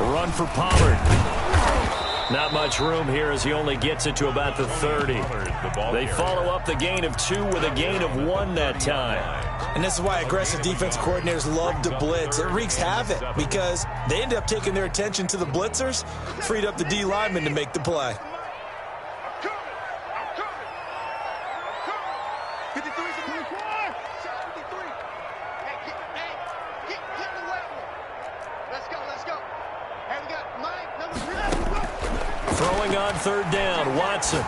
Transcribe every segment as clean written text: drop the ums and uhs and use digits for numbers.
run for Pollard. Not much room here as he only gets it to about the 30. They follow up the gain of 2 with a gain of 1 that time. And this is why aggressive defense coordinators love to blitz. It wreaks havoc because they end up taking their attention to the blitzers, freed up the D lineman to make the play. Throwing on 3rd down, Watson.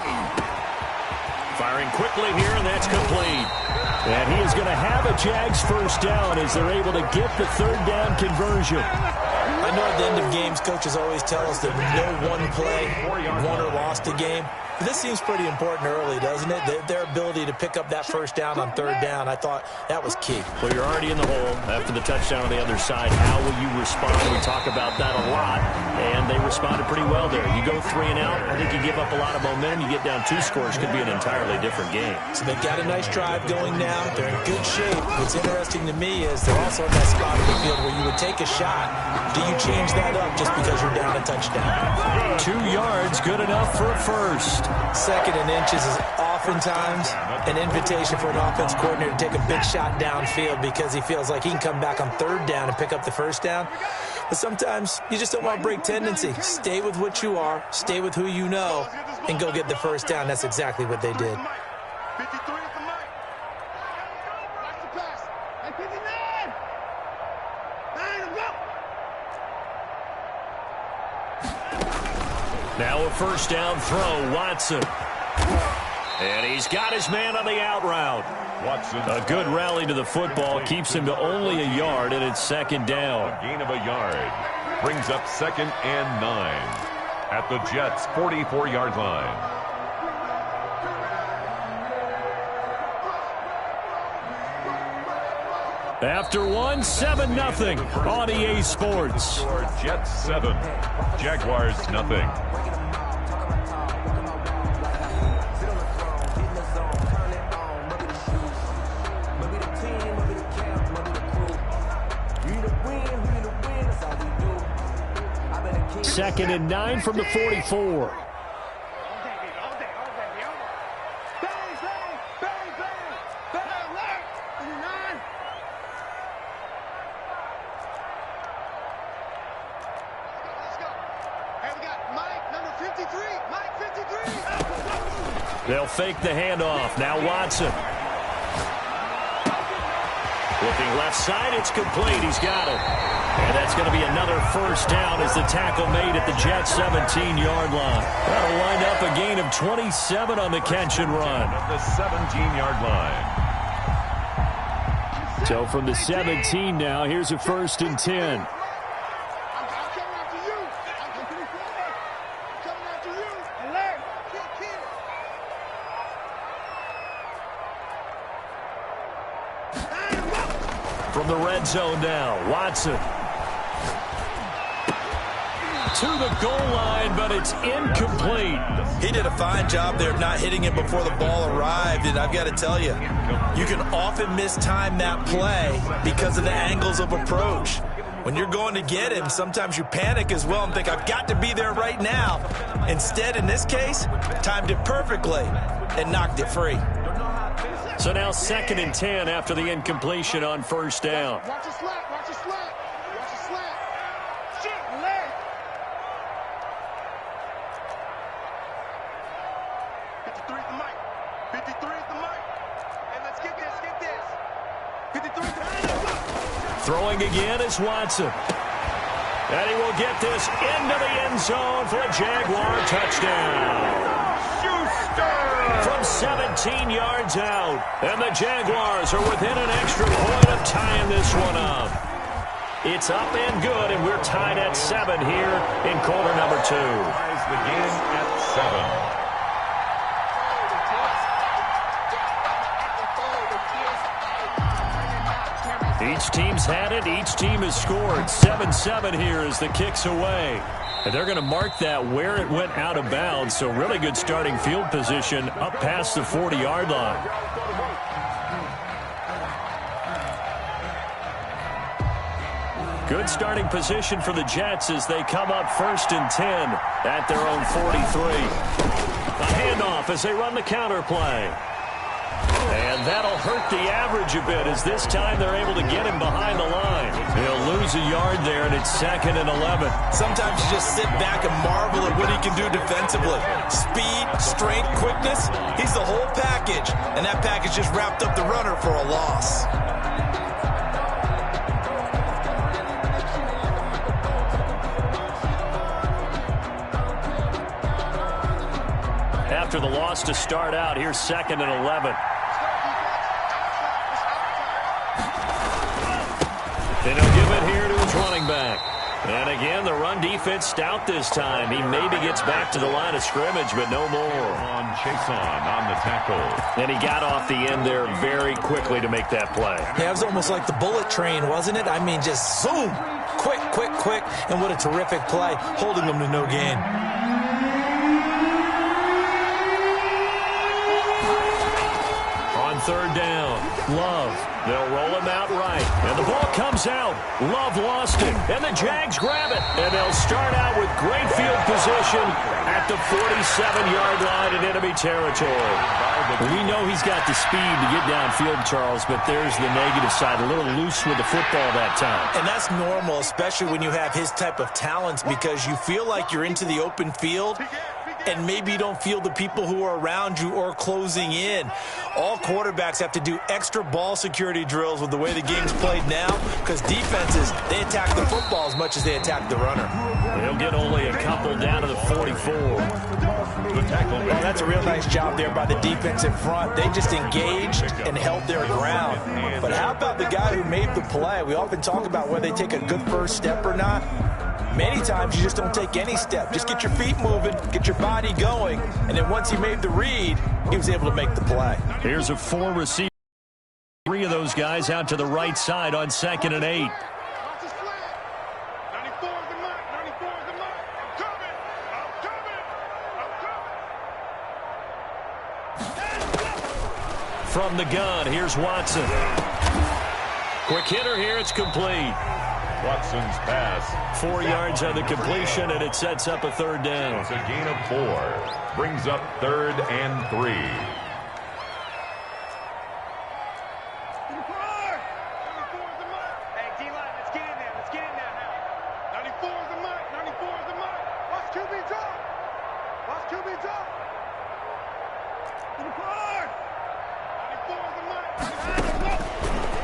Firing quickly here, and that's complete. And he is going to have a Jags 1st down as they're able to get the 3rd down conversion. I know at the end of games, coaches always tell us that no one play won or lost a game. But this seems pretty important early, doesn't it? Their ability to pick up that 1st down on 3rd down, I thought that was key. Well, you're already in the hole after the touchdown on the other side. How will you respond? We talk about that a lot, and they responded pretty well there. You go 3 and out, I think you give up a lot of momentum. You get down 2 scores, could be an entirely different game. So they've got a nice drive going now. They're in good shape. What's interesting to me is they're also in that spot of the field where you would take a shot. Do you change that up just because you're down a touchdown? 2 yards, good enough for a first. 2nd and inches is oftentimes an invitation for an offense coordinator to take a big shot downfield because he feels like he can come back on 3rd down and pick up the 1st down. But sometimes you just don't want to break tendency. Stay with what you are, stay with who you know, and go get the 1st down. That's exactly what they did. Now a 1st down throw, Watson. And he's got his man on the out route. Watson. A good rally to the football keeps him to only a yard, and it's 2nd down. A gain of a yard brings up 2nd and 9 at the Jets' 44-yard line. After 1, 7-0 on EA Sports. Jets 7, Jaguars nothing. Second and 9 from the 44. They'll fake the handoff. Now Watson. Looking left side, it's complete. He's got it. And that's going to be another 1st down as the tackle made at the Jets' 17-yard line. That'll wind up a gain of 27 on the catch and run. At the 17-yard line. So from the 17 now, here's a 1st and 10. From the red zone now, Watson. To the goal line, but it's incomplete. He did a fine job there of not hitting it before the ball arrived, and I've got to tell you, you can often mistime that play because of the angles of approach. When you're going to get him, sometimes you panic as well and think, I've got to be there right now. Instead, in this case, timed it perfectly and knocked it free. So now 2nd and 10 after the incompletion on 1st down. Watch your slap, watch your slap, watch your slap. Shit, leg. 53 is the mic. 53 is the mic. And let's get this, get this. 53 is the mic. Throwing again is Watson. And he will get this into the end zone for a Jaguar touchdown. From 17 yards out. And the Jaguars are within an extra point of tying this one up. It's up and good, and we're tied at 7 here in quarter number 2. Ties the game at 7. Each team's had it. Each team has scored. 7-7 here as the kick's away. And they're going to mark that where it went out of bounds. So really good starting field position up past the 40-yard line. Good starting position for the Jets as they come up 1st and 10 at their own 43. A handoff as they run the counter play. And that'll hurt the average a bit as this time they're able to get him behind the line. He'll lose a yard there, and it's 2nd and 11. Sometimes you just sit back and marvel at what he can do defensively. Speed, strength, quickness, he's the whole package. And that package just wrapped up the runner for a loss. After the loss to start out, here's 2nd and 11. And he'll give it here to his running back. And again, the run defense stout this time. He maybe gets back to the line of scrimmage, but no more. Chason on the tackle. And he got off the end there very quickly to make that play. Yeah, it was almost like the bullet train, wasn't it? I mean, just zoom. Quick, quick, quick. And what a terrific play, holding them to no gain. On 3rd down, Love. They'll roll him out right. And the ball comes out. Love lost it. And the Jags grab it. And they'll start out with great field position at the 47-yard line in enemy territory. We know he's got the speed to get downfield, Charles, but there's the negative side. A little loose with the football that time. And that's normal, especially when you have his type of talents, because you feel like you're into the open field and maybe you don't feel the people who are around you or closing in. All quarterbacks have to do extra ball security drills with the way the game's played now, because defenses, they attack the football as much as they attack the runner. They'll get only a couple down to the 44. Well, that's a real nice job there by the defense in front. They just engaged and held their ground. But how about the guy who made the play? We often talk about whether they take a good first step or not. Many times you just don't take any step. Just get your feet moving, get your body going, and then once he made the read, he was able to make the play. Here's a 4 receiver. 3 of those guys out to the right side on 2nd and 8. From the gun, here's Watson. Quick hitter here, it's complete. Watson's pass. 4 yards on the completion, and it sets up a 3rd down. It's a gain of 4. Brings up 3rd and 3.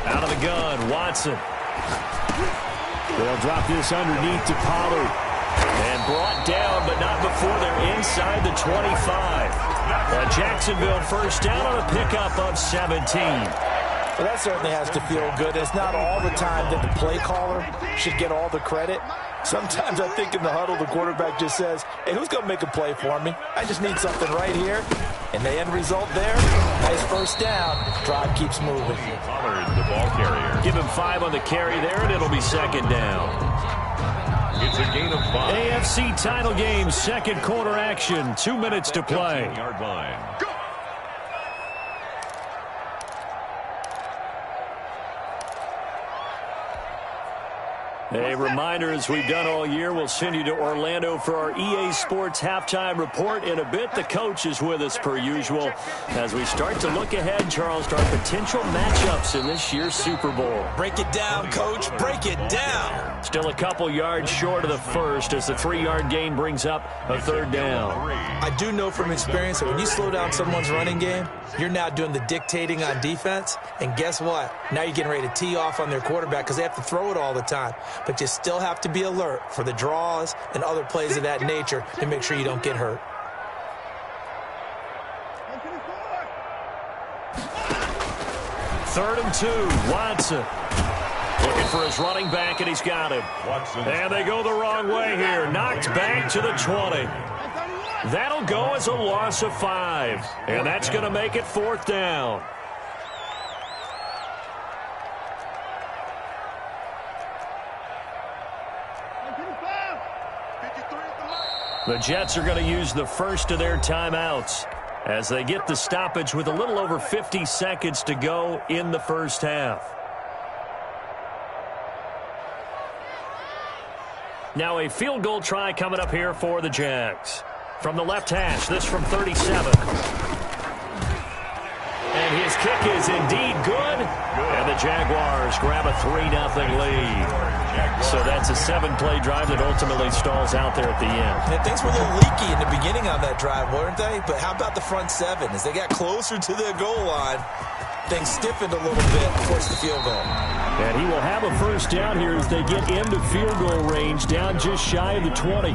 Out of the gun, Watson. They'll drop this underneath to Pollard. And brought down, but not before they're inside the 25. Jacksonville first down on a pickup of 17. Well, that certainly has to feel good. It's not all the time that the play caller should get all the credit. Sometimes I think in the huddle, the quarterback just says, hey, who's going to make a play for me? I just need something right here. And the end result there, nice first down. Drive keeps moving. Pollard, the ball carrier. Give him 5 on the carry there, and it'll be 2nd down. It's a gain of 5. AFC title game, 2nd quarter action. 2 minutes to play. 15-yard line. Go! A reminder, as we've done all year, we'll send you to Orlando for our EA Sports halftime report. In a bit, the coach is with us per usual as we start to look ahead, Charles, to our potential matchups in this year's Super Bowl. Break it down, Coach. Break it down. Still a couple yards short of the first as the 3-yard gain brings up a 3rd down. I do know from experience that when you slow down someone's running game, you're now doing the dictating on defense. And guess what? Now you're getting ready to tee off on their quarterback because they have to throw it all the time. But you still have to be alert for the draws and other plays of that nature to make sure you don't get hurt. Third and 2, Watson. Looking for his running back, and he's got him. And they go the wrong way here. Knocked back to the 20. That'll go as a loss of 5. And that's going to make it 4th down. The Jets are going to use the first of their timeouts as they get the stoppage with a little over 50 seconds to go in the first half. Now a field goal try coming up here for the Jags. From the left hash, this from 37. And his kick is indeed good. And the Jaguars grab a 3-0 lead. So that's a 7-play drive that ultimately stalls out there at the end. And things were a little leaky in the beginning on that drive, weren't they? But how about the front seven? As they got closer to the goal line, things stiffened a little bit, forced the field goal. And he will have a first down here as they get into field goal range, down just shy of the 20.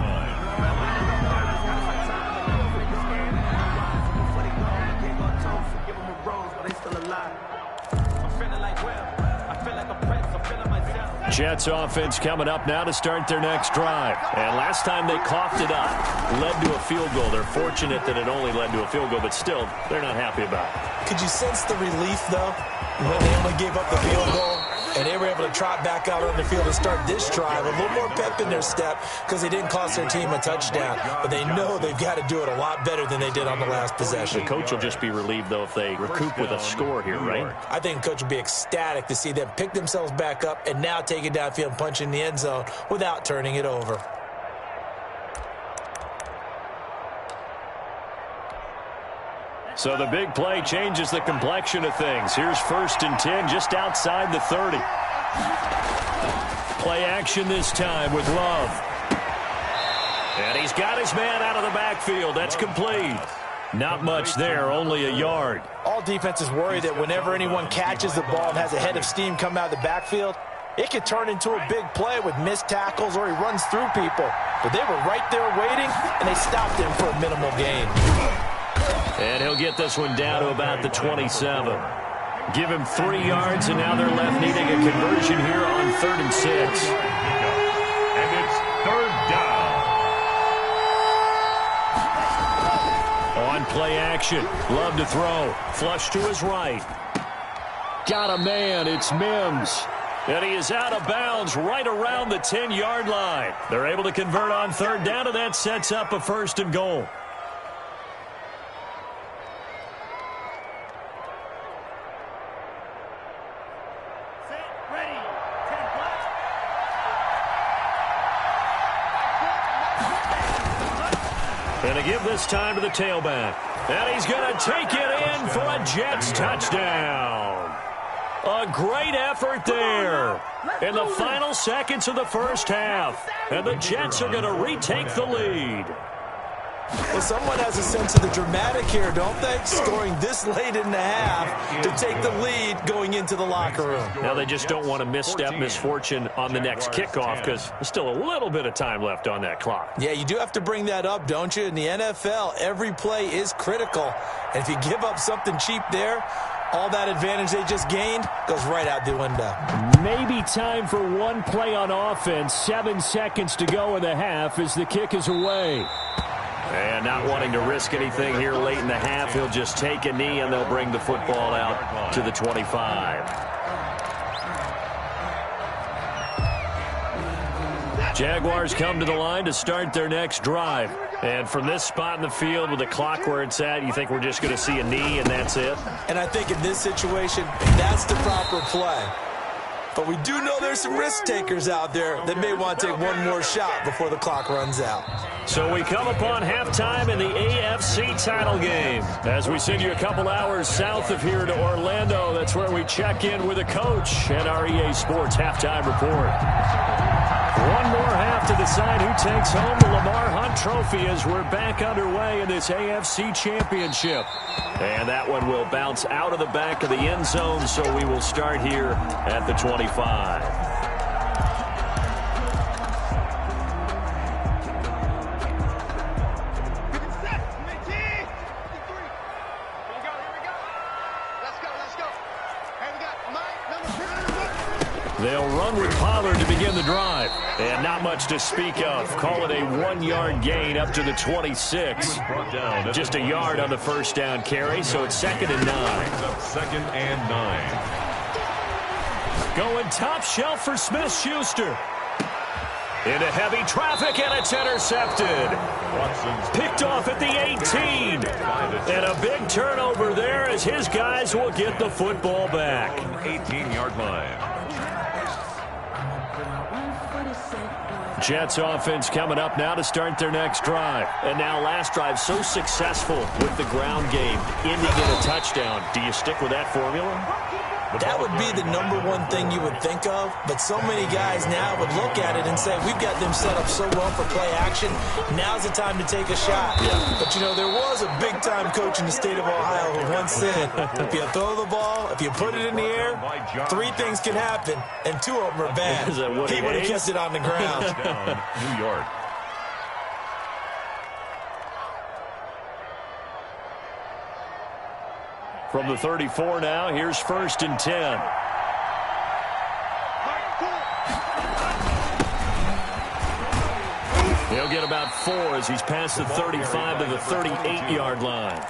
Jets offense coming up now to start their next drive. And last time they coughed it up, led to a field goal. They're fortunate that it only led to a field goal, but still, they're not happy about it. Could you sense the relief, though, when they only gave up the field goal? And they were able to trot back out on the field and start this drive. A little more pep in their step because they didn't cost their team a touchdown. But they know they've got to do it a lot better than they did on the last possession. The coach will just be relieved, though, if they recoup with a score here, right? I think the coach will be ecstatic to see them pick themselves back up and now take it downfield and punch in the end zone without turning it over. So the big play changes the complexion of things. Here's 1st and 10 just outside the 30. Play action this time with Love. And he's got his man out of the backfield. That's complete. Not much there, only a yard. All defenses worry that whenever anyone catches the ball and has a head of steam come out of the backfield, it could turn into a big play with missed tackles or he runs through people. But they were right there waiting, and they stopped him for a minimal gain. And he'll get this one down to about the 27. Give him 3 yards, and now they're left needing a conversion here on 3rd and 6. And it's 3rd down. On play action. Love to throw. Flush to his right. Got a man. It's Mims. And he is out of bounds right around the 10-yard line. They're able to convert on 3rd down, and that sets up a 1st and goal. And to give this time to the tailback. And he's going to take it in for a Jets touchdown. A great effort there in the final seconds of the first half. And the Jets are going to retake the lead. Well, someone has a sense of the dramatic here, don't they? Scoring this late in the half to take the lead going into the locker room. Now they just don't want to misstep misfortune on the next kickoff because there's still a little bit of time left on that clock. Yeah, you do have to bring that up, don't you? In the NFL, every play is critical. And if you give up something cheap there, all that advantage they just gained goes right out the window. Maybe time for one play on offense. 7 seconds to go in the half as the kick is away. And not wanting to risk anything here late in the half, he'll just take a knee and they'll bring the football out to the 25. Jaguars come to the line to start their next drive. And from this spot in the field with the clock where it's at, you think we're just going to see a knee and that's it? And I think in this situation, that's the proper play. But we do know there's some risk takers out there that may want to take one more shot before the clock runs out. So we come upon halftime in the AFC title game. As we send you a couple hours south of here to Orlando, that's where we check in with a coach at our EA Sports Halftime Report. One more half to decide who takes home the Lamar Hunt Trophy as we're back underway in this AFC Championship. And that one will bounce out of the back of the end zone, so we will start here at the 25. They'll run with Pollard to begin the drive. And not much to speak of. Call it a 1-yard gain up to the 26. Just a yard on the first down carry, so it's 2nd and 9. 2nd and 9. Going top shelf for Smith-Schuster. Into heavy traffic, and it's intercepted. Picked off at the 18. And a big turnover there as his guys will get the football back. 18-yard line. Jets offense coming up now to start their next drive. And now last drive so successful with the ground game, ending in a touchdown. Do you stick with that formula? That would be the #1 thing you would think of, but so many guys now would look at it and say, we've got them set up so well for play action, now's the time to take a shot. Yeah. But, you know, there was a big-time coach in the state of Ohio who once said, if you throw the ball, if you put it in the air, 3 things can happen, and 2 of them are bad. He would have kept it on the ground. New York. From the 34 now, here's 1st and 10. He'll get about 4 as he's past the 35 to the 38-yard line.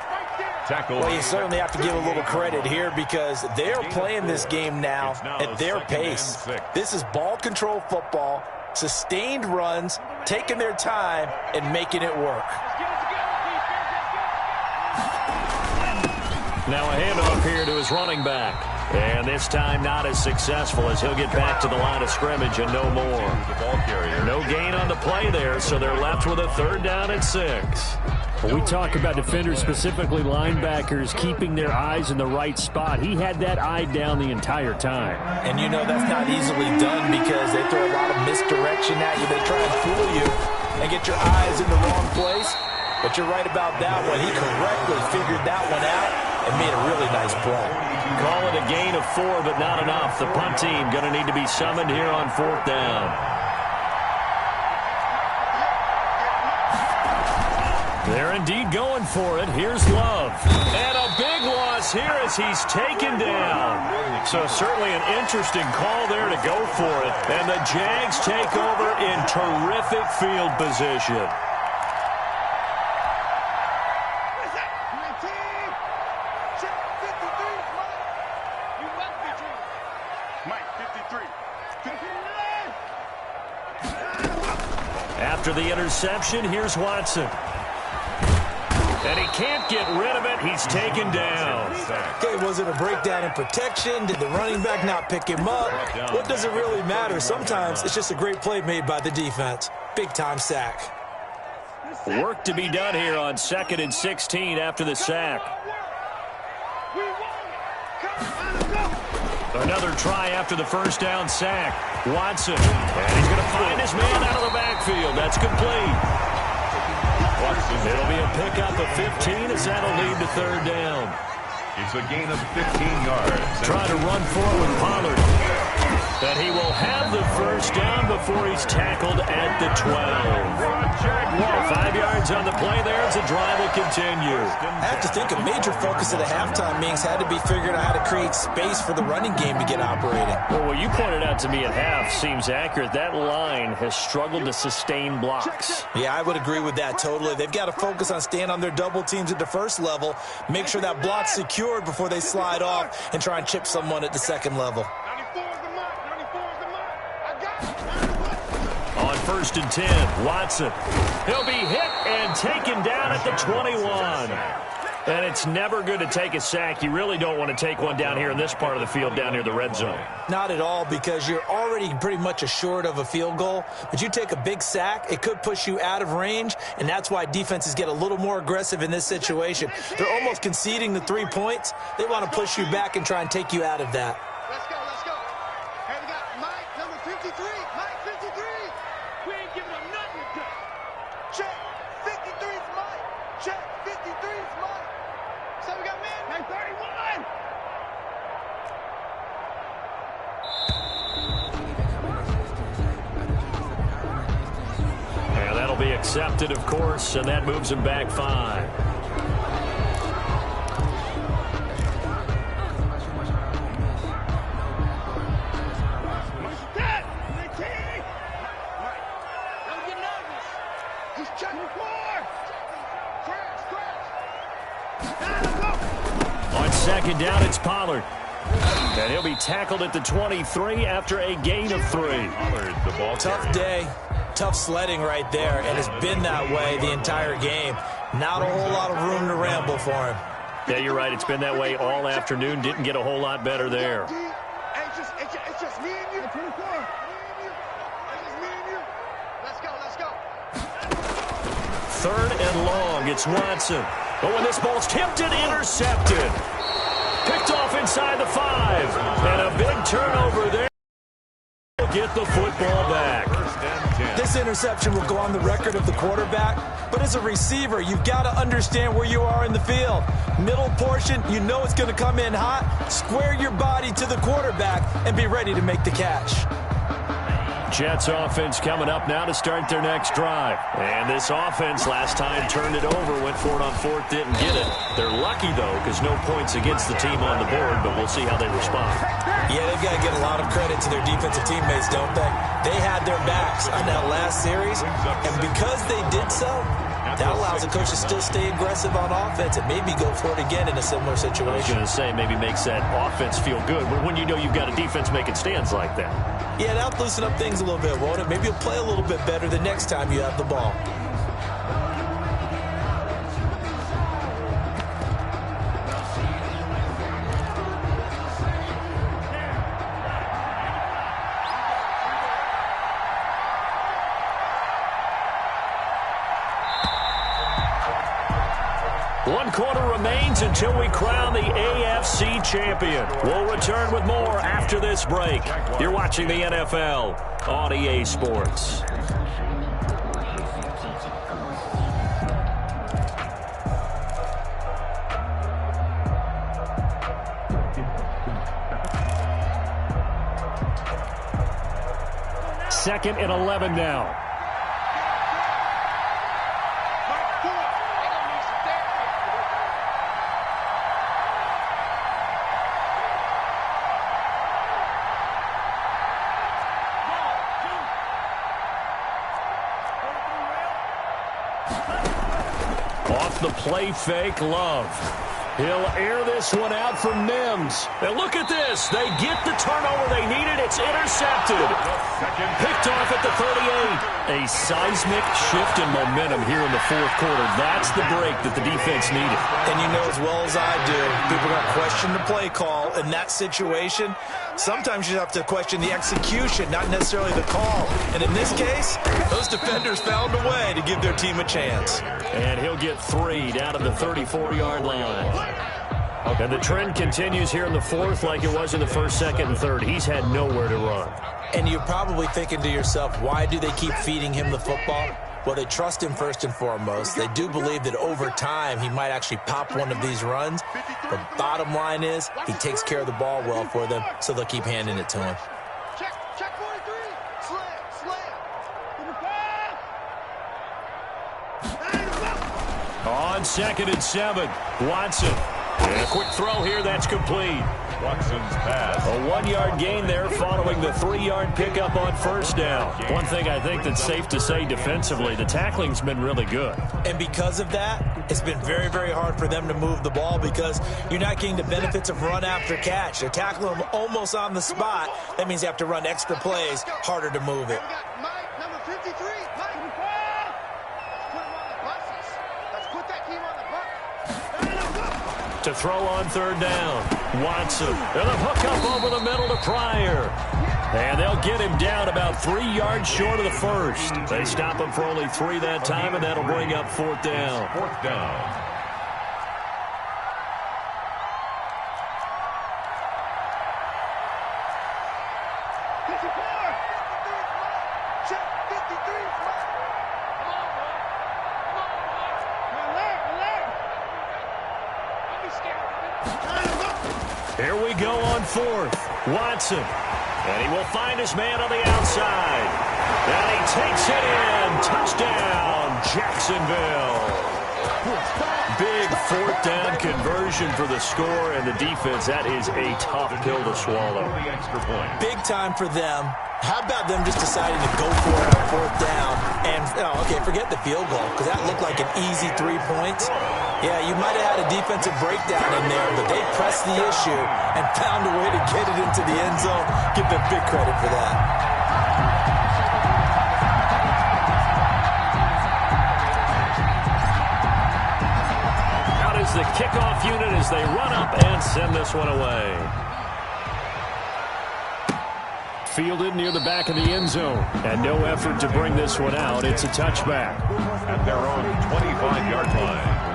Well, you certainly have to give a little credit here because they're playing this game now at their pace. This is ball control football, sustained runs, taking their time, and making it work. Now a handoff here to his running back. And this time not as successful as he'll get back to the line of scrimmage and no more. No gain on the play there, so they're left with a 3rd down and 6. Well, we talk about defenders, specifically linebackers, keeping their eyes in the right spot. He had that eye down the entire time. And you know that's not easily done because they throw a lot of misdirection at you. They try and fool you and get your eyes in the wrong place. But you're right about that one. He correctly figured that one out and made a really nice play. Call it a gain of 4, but not enough. The punt team going to need to be summoned here on 4th down. They're indeed going for it. Here's Love. And a big loss here as he's taken down. So certainly an interesting call there to go for it. And the Jags take over in terrific field position. After the interception, here's Watson. And he can't get rid of it. He's taken down. Okay, was it a breakdown in protection? Did the running back not pick him up? What does it really matter? Sometimes it's just a great play made by the defense. Big-time sack. Work to be done here on 2nd and 16 after the sack. Another try after the 1st down sack. Watson. And he's going to find his man out of the backfield. That's complete. It'll be a pickup of 15 as that'll lead to 3rd down. It's a gain of 15 yards. Trying to run forward with Pollard. And he will have the 1st down before he's tackled at the 12. 5 yards on the play there as the drive will continue. I have to think a major focus of the halftime meetings had to be figuring out how to create space for the running game to get operating. Well, what you pointed out to me at half seems accurate. That line has struggled to sustain blocks. Yeah, I would agree with that totally. They've got to focus on staying on their double teams at the 1st level, make sure that block's secured before they slide off and try and chip someone at the 2nd level. On 1st and 10, Watson. He'll be hit and taken down at the 21. And it's never good to take a sack. You really don't want to take one down here in this part of the field down near the red zone. Not at all, because you're already pretty much assured of a field goal. But you take a big sack, it could push you out of range, and that's why defenses get a little more aggressive in this situation. They're almost conceding the 3 points. They want to push you back and try and take you out of that. Let's go, let's go. Hey, we got Mike, number 53. Mike, 53. We ain't giving him nothing to do. Check, 53 is Mike. Check, 53 is Mike. So we got man, Mike 31. And that'll be accepted, of course, and that moves him back 5. On 2nd down, it's Pollard. And he'll be tackled at the 23 after a gain of 3. Tough day, tough sledding right there, and it's been that way the entire game. Not a whole lot of room to ramble for him. Yeah, you're right. It's been that way all afternoon. Didn't get a whole lot better there. It's just me and you. 24. It's just me and you. 3rd and long. It's Watson. But when this ball's tipped and intercepted. Picked off inside the 5. And a big turnover there. Get the football back. This interception will go on the record of the quarterback, but as a receiver, you've got to understand where you are in the field. Middle portion, you know it's going to come in hot. Square your body to the quarterback and be ready to make the catch. Jets offense coming up now to start their next drive. And this offense last time turned it over, went for it on 4th, didn't get it. They're lucky, though, because no points against the team on the board, but we'll see how they respond. Yeah, they've got to give a lot of credit to their defensive teammates, don't they? They had their backs on that last series, and because they did so, that allows the coach to still stay aggressive on offense and maybe go for it again in a similar situation. I was going to say, maybe makes that offense feel good when you know you've got a defense making stands like that. Yeah, that'll loosen up things a little bit, won't it? Maybe you'll play a little bit better the next time you have the ball. One quarter remains until we crown the AFC champion. We'll return with more after this break. You're watching the NFL on EA Sports. Second and 11 now. Off the play fake, Love. He'll air this one out for Mims. And look at this. They get the turnover they needed. It's intercepted. Picked off at the 38. A seismic shift in momentum here in the 4th quarter. That's the break that the defense needed. And you know as well as I do, people are going to question the play call in that situation. Sometimes you have to question the execution, not necessarily the call. And in this case, those defenders found a way to give their team a chance. And he'll get 3 down to the 34-yard line. And the trend continues here in the 4th like it was in the 1st, 2nd, and 3rd. He's had nowhere to run. And you're probably thinking to yourself, why do they keep feeding him the football? Well, they trust him first and foremost. They do believe that over time he might actually pop one of these runs. The bottom line is he takes care of the ball well for them, so they'll keep handing it to him. Check 43. Slam. On 2nd and 7, Watson. And a quick throw here, that's complete. Watson's pass. A 1-yard gain there following the 3-yard pickup on 1st down. One thing I think that's safe to say defensively, the tackling's been really good. And because of that, it's been very, very hard for them to move the ball because you're not getting the benefits of run after catch. They're tackling them almost on the spot. That means you have to run extra plays, harder to move it. We got Mike, number 53. Mike. Put him on the buses. Let's put that team on the bus. To throw on 3rd down, Watson. And a hook up over the middle to Pryor. And they'll get him down about 3 yards short of the 1st. They stop him for only 3 that time, and that'll bring up 4th down. 4th down. Here we go on 4th. Watson. And he will find his man on the outside. And he takes it in. Touchdown, Jacksonville. Big 4th down conversion for the score and the defense. That is a tough pill to swallow. Big time for them. How about them just deciding to go for it on 4th down? And, okay, forget the field goal, because that looked like an easy 3 points. Yeah, you might have had a defensive breakdown in there, but they pressed the issue and found a way to get it into the end zone. Give them big credit for that. Out is the kickoff unit as they run up and send this one away. fielded near the back of the end zone. And no effort to bring this one out. It's a touchback. At their own 25-yard line.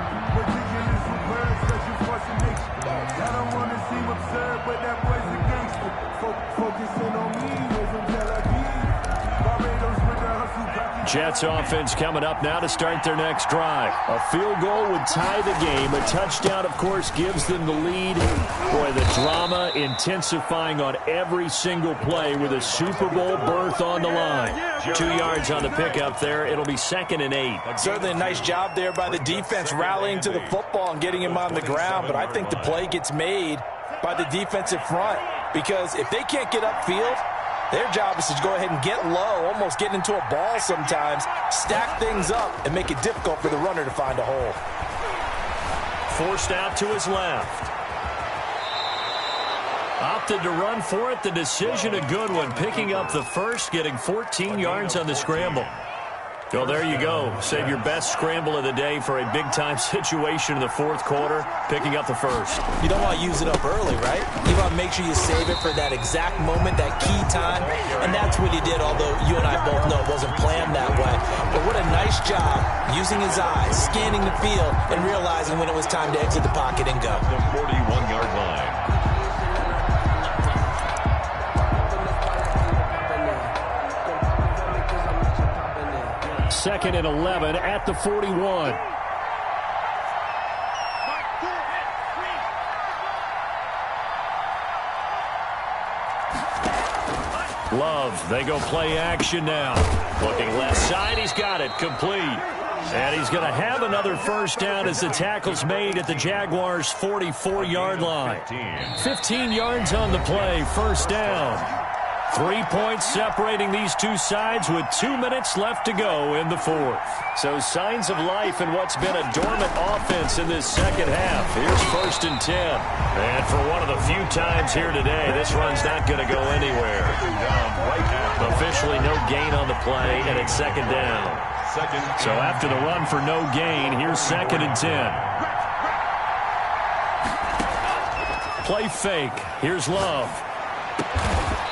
Jets offense coming up now to start their next drive. A field goal would tie the game. A touchdown, of course, gives them the lead. Boy, the drama intensifying on every single play with a Super Bowl berth on the line. 2 yards on the pickup there. It'll be 2nd and 8. Certainly a nice job there by the defense rallying to the football and getting him on the ground. But I think the play gets made by the defensive front, because if they can't get upfield, their job is to go ahead and get low, almost get into a ball sometimes, stack things up, and make it difficult for the runner to find a hole. Forced out to his left. Opted to run for it. The decision a good one. Picking up the first, getting 14 yards on the scramble. Well, there you go. Save your best scramble of the day for a big-time situation in the fourth quarter, picking up the first. You don't want to use it up early, right? You want to make sure you save it for that exact moment, that key time, and that's what he did, although you and I both know it wasn't planned that way. But what a nice job using his eyes, scanning the field, and realizing when it was time to exit the pocket and go. The 41-yard line. Second and 11 at the 41. Love, they go play action now. Looking left side, he's got it, complete. And he's going to have another first down as the tackle's made at the Jaguars' 44-yard line. 15 yards on the play, first down. 3 points separating these two sides with 2 minutes left to go in the fourth. So signs of life in what's been a dormant offense in this second half. Here's 1st and 10. And for one of the few times here today, this run's not going to go anywhere. Officially no gain on the play, and it's 2nd down. So after the run for no gain, here's 2nd and 10. Play fake. Here's Love.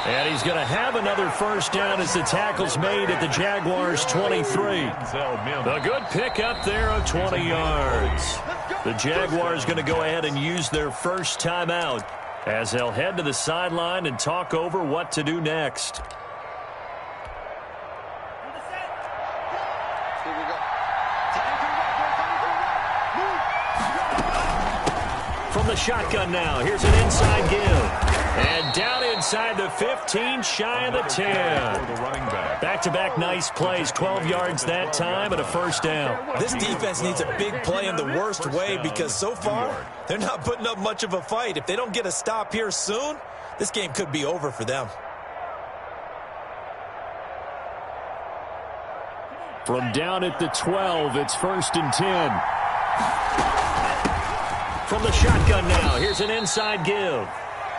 And he's going to have another first down as the tackle's made at the Jaguars' 23. A good pickup there of 20 yards. The Jaguars going to go ahead and use their first timeout as they'll head to the sideline and talk over what to do next. From the shotgun now, here's an inside give. And down inside the 15, shy of the 10. Back-to-back nice plays, 12 yards that time and a first down. This defense needs a big play in the worst way, because so far they're not putting up much of a fight. If they don't get a stop here soon, this game could be over for them. From down at the 12, it's 1st and 10. From the shotgun now, here's an inside give.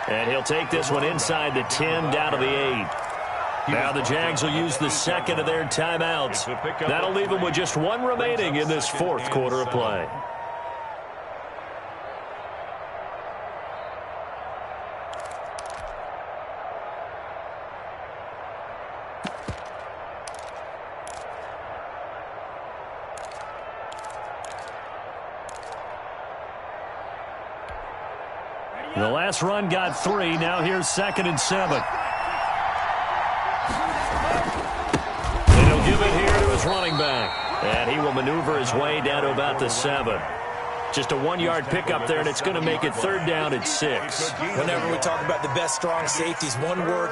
And he'll take this one inside the 10, down to the 8. Now the Jags will use the second of their timeouts. That'll leave them with just one remaining in this fourth quarter of play. The last run got 3. Now here's 2nd and 7. And he'll give it here to his running back. And he will maneuver his way down to about the 7. Just a 1-yard pickup there, and it's going to make it 3rd down at 6. Whenever we talk about the best strong safeties, one word